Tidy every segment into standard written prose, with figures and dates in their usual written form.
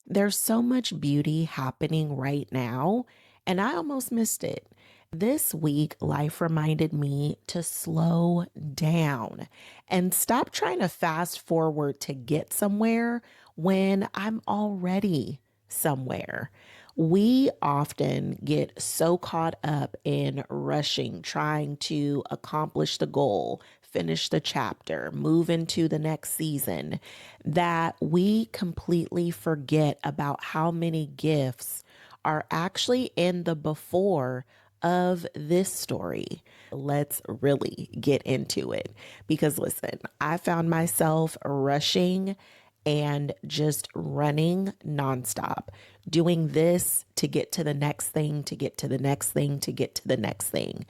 There's so much beauty happening right now, and I almost missed it. This week, life reminded me to slow down and stop trying to fast forward to get somewhere when I'm already somewhere. We often get so caught up in rushing, trying to accomplish the goal, finish the chapter, move into the next season, that we completely forget about how many gifts are actually in the before of this story. Let's really get into it because listen, I found myself rushing and just running nonstop, doing this to get to the next thing, to get to the next thing, to get to the next thing.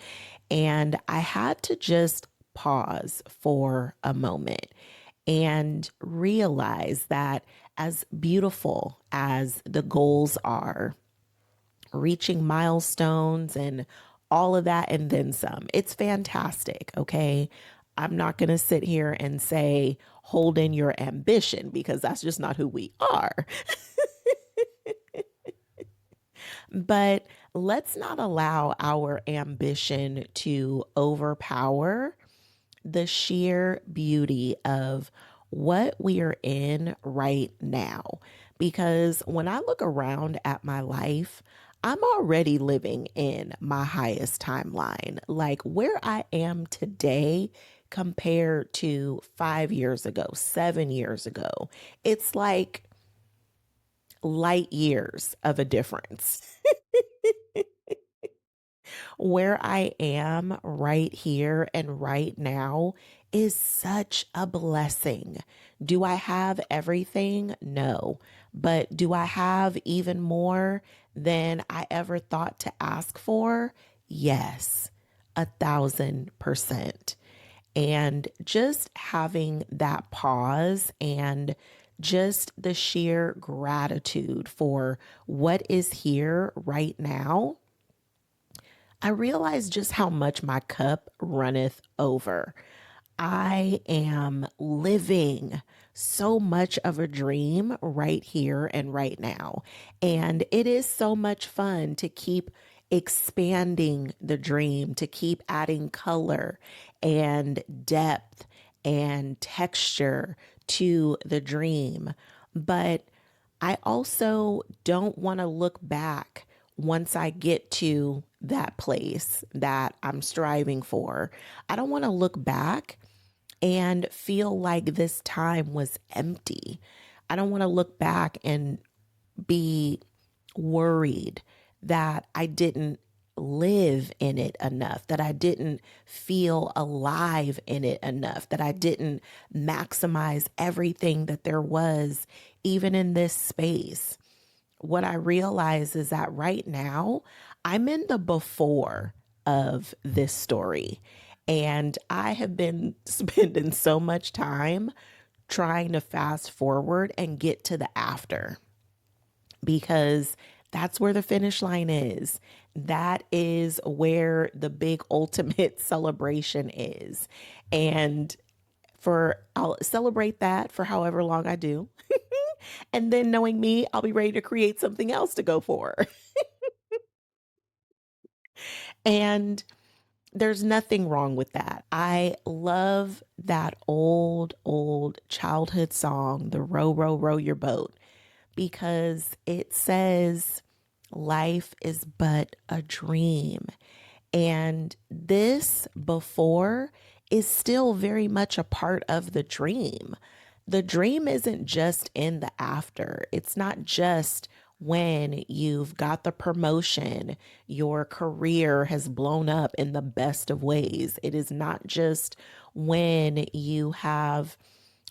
And I had to just pause for a moment and realize that as beautiful as the goals are, reaching milestones and all of that and then some, it's fantastic. Okay. I'm not going to sit here and say, hold in your ambition because that's just not who we are. But let's not allow our ambition to overpower the sheer beauty of what we are in right now. Because when I look around at my life, I'm already living in my highest timeline. Like where I am today compared to 5 years ago, 7 years ago, it's like light years of a difference. Where I am right here and right now is such a blessing. Do I have everything? No. But do I have even more than I ever thought to ask for? Yes, 1,000%. And just having that pause and just the sheer gratitude for what is here right now, I realize just how much my cup runneth over. I am living so much of a dream right here and right now. And it is so much fun to keep expanding the dream, to keep adding color and depth and texture to the dream. But I also don't want to look back once I get to that place that I'm striving for. I don't want to look back and feel like this time was empty. I don't want to look back and be worried that I didn't live in it enough, that I didn't feel alive in it enough, that I didn't maximize everything that there was, even in this space. What I realize is that right now, I'm in the before of this story. And I have been spending so much time trying to fast forward and get to the after because that's where the finish line is. That is where the big ultimate celebration is. And I'll celebrate that for however long I do. And then knowing me, I'll be ready to create something else to go for. And there's nothing wrong with that. I love that old childhood song, the Row, Row, Row Your Boat, because it says life is but a dream. And this before is still very much a part of the dream. The dream isn't just in the after, it's not just when you've got the promotion, your career has blown up in the best of ways. It is not just when you have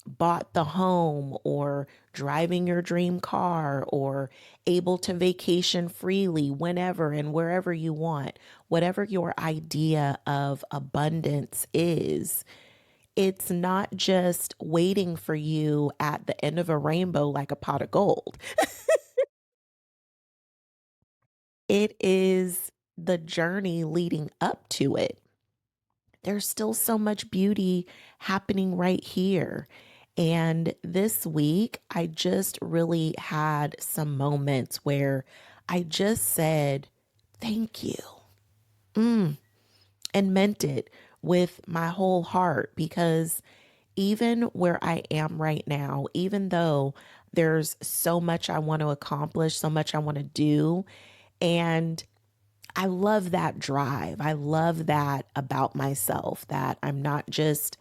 bought the home or driving your dream car or able to vacation freely whenever and wherever you want, whatever your idea of abundance is. It's not just waiting for you at the end of a rainbow like a pot of gold. It is the journey leading up to it. There's still so much beauty happening right here. And this week, I just really had some moments where I just said, thank you, and meant it with my whole heart because even where I am right now, even though there's so much I want to accomplish, so much I want to do, and I love that drive. I love that about myself, that I'm not just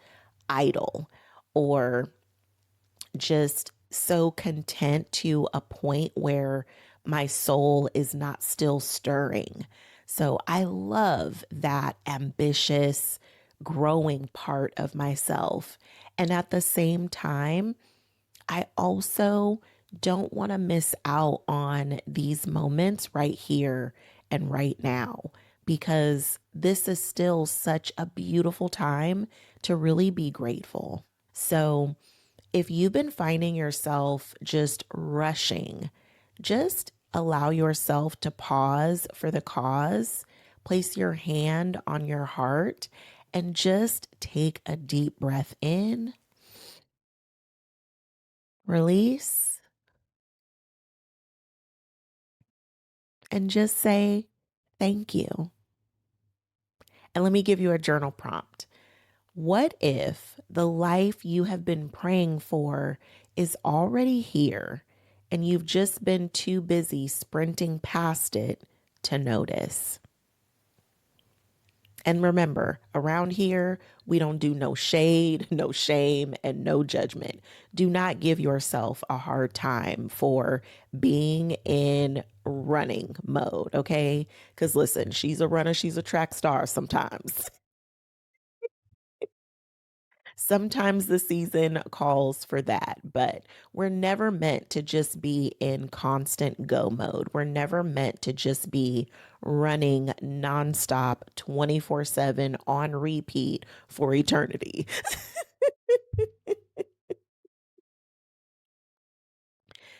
idle or just so content to a point where my soul is not still stirring. So I love that ambitious, growing part of myself. And at the same time, I also don't want to miss out on these moments right here and right now because this is still such a beautiful time to really be grateful. So, if you've been finding yourself just rushing, just allow yourself to pause for the cause, place your hand on your heart, and just take a deep breath in, release, and just say, thank you. And let me give you a journal prompt. What if the life you have been praying for is already here and you've just been too busy sprinting past it to notice? And remember, around here, we don't do no shade, no shame, and no judgment. Do not give yourself a hard time for being in running mode, okay? Because listen, she's a runner, she's a track star sometimes. Sometimes the season calls for that, but we're never meant to just be in constant go mode. We're never meant to just be running nonstop 24/7 on repeat for eternity.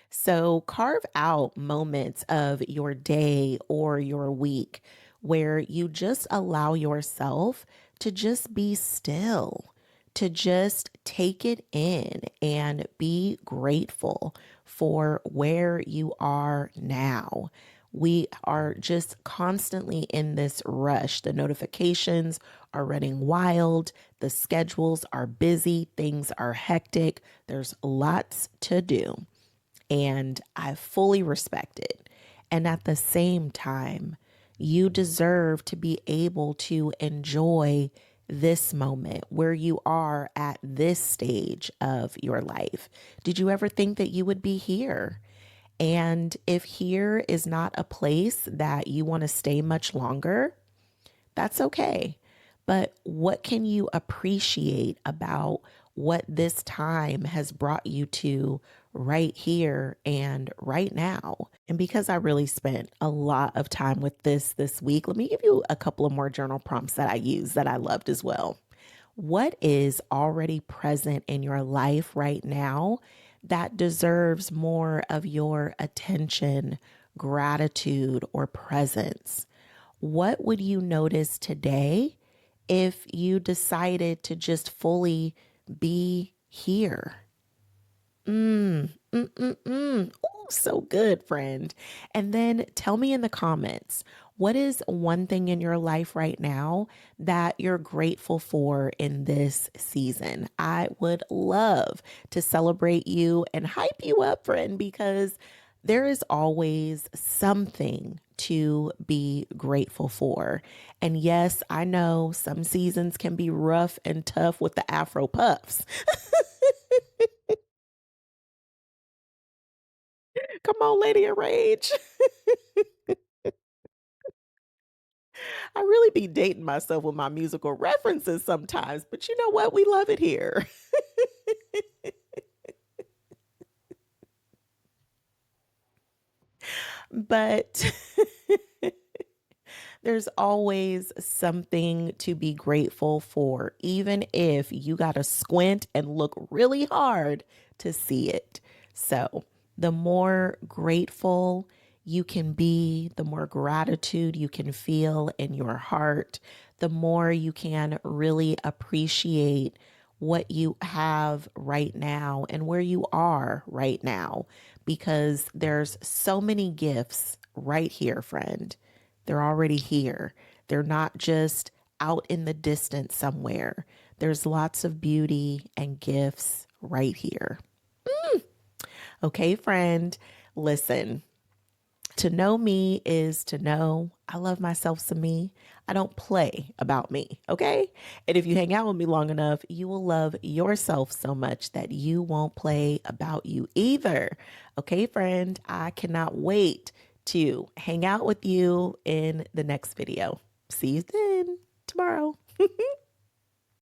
So carve out moments of your day or your week where you just allow yourself to just be still, to just take it in and be grateful for where you are now. We are just constantly in this rush. The notifications are running wild. The schedules are busy. Things are hectic. There's lots to do and I fully respect it. And at the same time, you deserve to be able to enjoy this moment where you are at this stage of your life. Did you ever think that you would be here? And if here is not a place that you want to stay much longer, that's okay. But what can you appreciate about what this time has brought you to right here and right now? And because I really spent a lot of time with this week, let me give you a couple of more journal prompts that I use that I loved as well. What is already present in your life right now that deserves more of your attention, gratitude, or presence? What would you notice today if you decided to just fully be here? Oh, so good, friend. And then tell me in the comments, what is one thing in your life right now that you're grateful for in this season? I would love to celebrate you and hype you up, friend, because there is always something to be grateful for. And yes, I know some seasons can be rough and tough with the Afro puffs. Come on, Lady of Rage. I really be dating myself with my musical references sometimes, but you know what? We love it here. But there's always something to be grateful for, even if you got to squint and look really hard to see it. So, the more grateful you can be, the more gratitude you can feel in your heart, the more you can really appreciate what you have right now and where you are right now, because there's so many gifts right here, friend. They're already here. They're not just out in the distance somewhere. There's lots of beauty and gifts right here. Okay, friend, listen. To know me is to know I love myself some me. I don't play about me, okay? And if you hang out with me long enough, you will love yourself so much that you won't play about you either. Okay, friend, I cannot wait to hang out with you in the next video. See you then tomorrow.